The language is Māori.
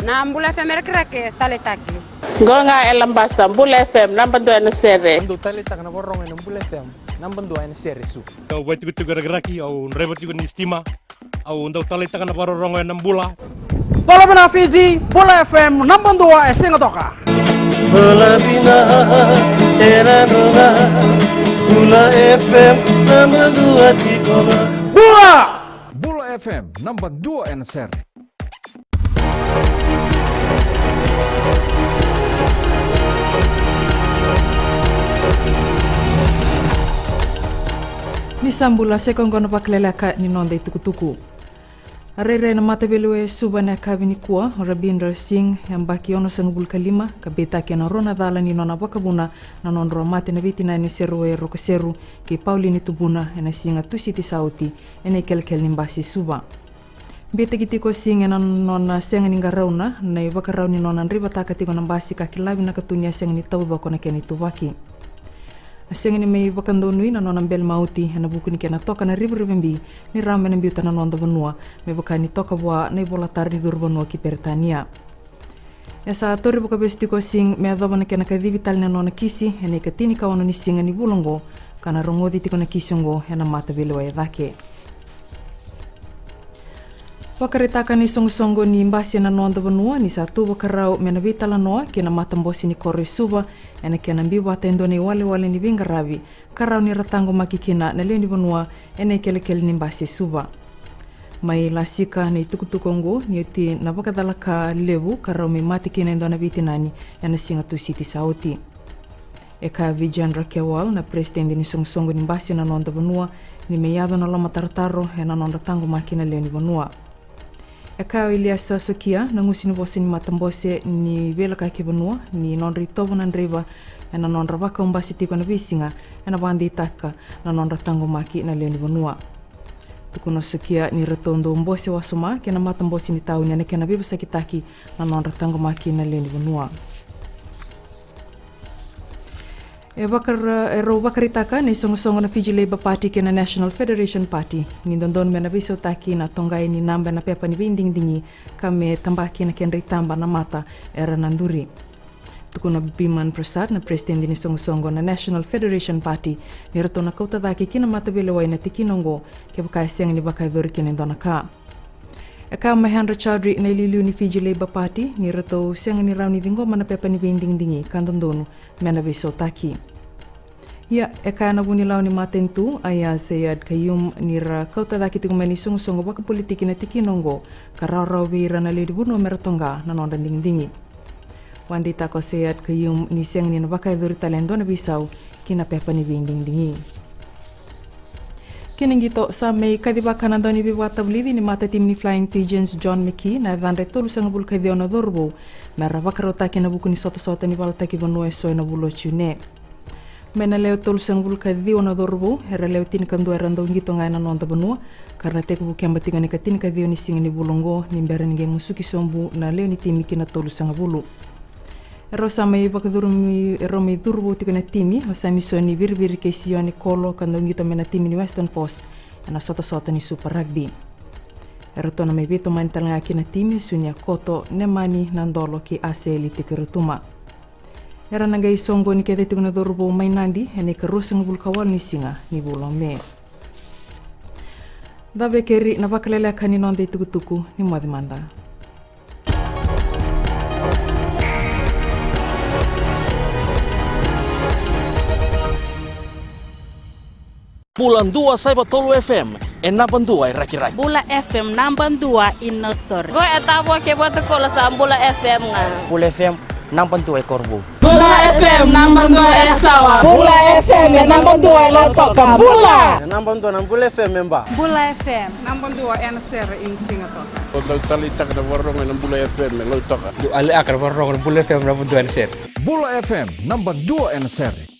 Na Bula FM rakrake taletaki. Golnga elambasa Bula FM number 2 na sere. Ando talita kana borong na Bula FM number 2 na sere su. Kau buat itu gara-garaki au rebot juga ni stima au ndau talita kana borong na Bula. Tolo bina Fiji Bula FM number 2 singa toka. Bula bina era roga Bula FM number 2 tikola. Bula FM number 2 na sere. Ni sambula sekon kono Vakaleleka ni nonde tukutuku. Arere na matabelo e subana kabini kuwa Rabindra Singh yang baki ono sangubul kalima kabeta ke na rona dala ni nona wakabuna na nonro mate na bitina ni seru e rokoseru ke Paulini tubuna ena singa tu siti sauti ena kelkel ni mbasi suba. Bete kitiko singa na nona senga ni ngarauna na wakarau ni nona riba takati kona mbasi kakilabi na katunia senga ni taudoko na keni tubaki. Asenga ni mei wakandonui na nona mbel mauti na buku ni kena toka na ribu-ribembi ni rame na mbiuta na nonda vanua me baka ni toka bua na ibolatar ni dur vanua ki Peritania. Esa tori buka bestiko sing me adaba na kena kadhibital na nona kisi ene katini kawana ni singa ni bulongo kana rongodi tiko na kisongo na mata vilo e dhake. Wakaritaka ni songo ni mbasi na nonda vanua ni satu wakarau me na vitala noa kena mata mbosi ni kore suba ene kena mbiwa atendo ni wale ni vingaravi karau ni ratango makikina na leo ni vanua ene kelekele ni mbasi suba. Mai lasika ni tukutukongo ni uti na wakadalaka levu karau me mati kina endo na vitinani ene singa tu siti sauti. Eka Vijan Rakewal na presidente ni songo ni mbasi na nonda vanua ni meyado na loma tartaro ena nonda tango makina leo ni vanua. Eka Eliasa Sokia na ngusi ni bosi ni matambose ni vela kake vanua ni nonri tobo na ndreba na nonra waka umbasi tiko na visinga na bandi taka na nonra tango maki na leo ni vanua. Tukuno Sokia ni retondo umbose wasoma kena matambosi ni tauni na kena bibasa kitaki na nonra tango maki na leo ni vanua. Wakaritaka ni songo na Fiji Labour Party kena National Federation Party ni dondon mena viso taki na tongai ni namba na pepa ni vinding dingi kame tambaki na kenri tamba na mata era nanduri. Tukuna Biman Prasad na president ni songo na National Federation Party ni rato na kauta daki kina mata belewai na tikinongo ke bakai siang ni bakai dhuri kina ndona ka. Eka Mahendra Chaudhry na ililu ni Fiji Labour Party ni rato siang ni rauni dingo mana pepa ni vinding dingi kandondonu mena viso taki. Ya, eka na bunilaw ni matentu aya Sayad Kayum nira kauta daki tigumani songo baka politiki na tikinongo kararaw bira na lidi buno meratonga na nonda ding-dingi. Wandi tako Sayad Kayum ni siyang ni nabakay dhuri talendo na bisaw kina pepa ni vinding-dingi. Kiningito sa may kadibakan na doon ibiwatab lidi ni mata team ni Flying Fijians John McKee na dhanre tulu sa ngabul kaideo na dhurbo merawakarawtaki na buku ni soto-soto ni balataki vanuwe soy na bulo chune. Mena leo tolu sang bul kadhiwa na dhurbo hera leo tin kandua rando ngito ngai na nonta banua karena teku bukiamba tiga ni katin kadhiwa ni singa ni bulongo ni mbera ni musuki sombu na leo ni timi kina tolu sang bulu. Ero sama i bakadurumi romi dhurbo tiga na timi osami so ni birbiri kesio ni kolo kando ngito mena timi ni Western Force na soto-soto ni Super Rugby. Ero tona may bito mantal nga kina timi sunya koto nemani nandolo ki aseli tikirutuma. Era nangay songo ni kete tiguna dhurbo may nandi ene karusang bulkawal ni singa ni bulome. Dabe keri na Vakaleleka ni nonde tukutuku ni mwadimanda. Bulan 2 sa Tolu FM enapan 2 raki-raki. Bula FM number 2 inosor. Go etabo ke boto kola sa Bula FM nga. Bula FM number 2 korbo. Bula FM number 2 esawa. Bula FM number 2 lotoka Bula. Number 2 ng Bula FM memba. Bula FM number 2 NSR in Singapore. Kalau talita kana borong na Bula FM lotoka. Ali akar borong Bula FM number 2 NSR. Bula FM number 2 na sere.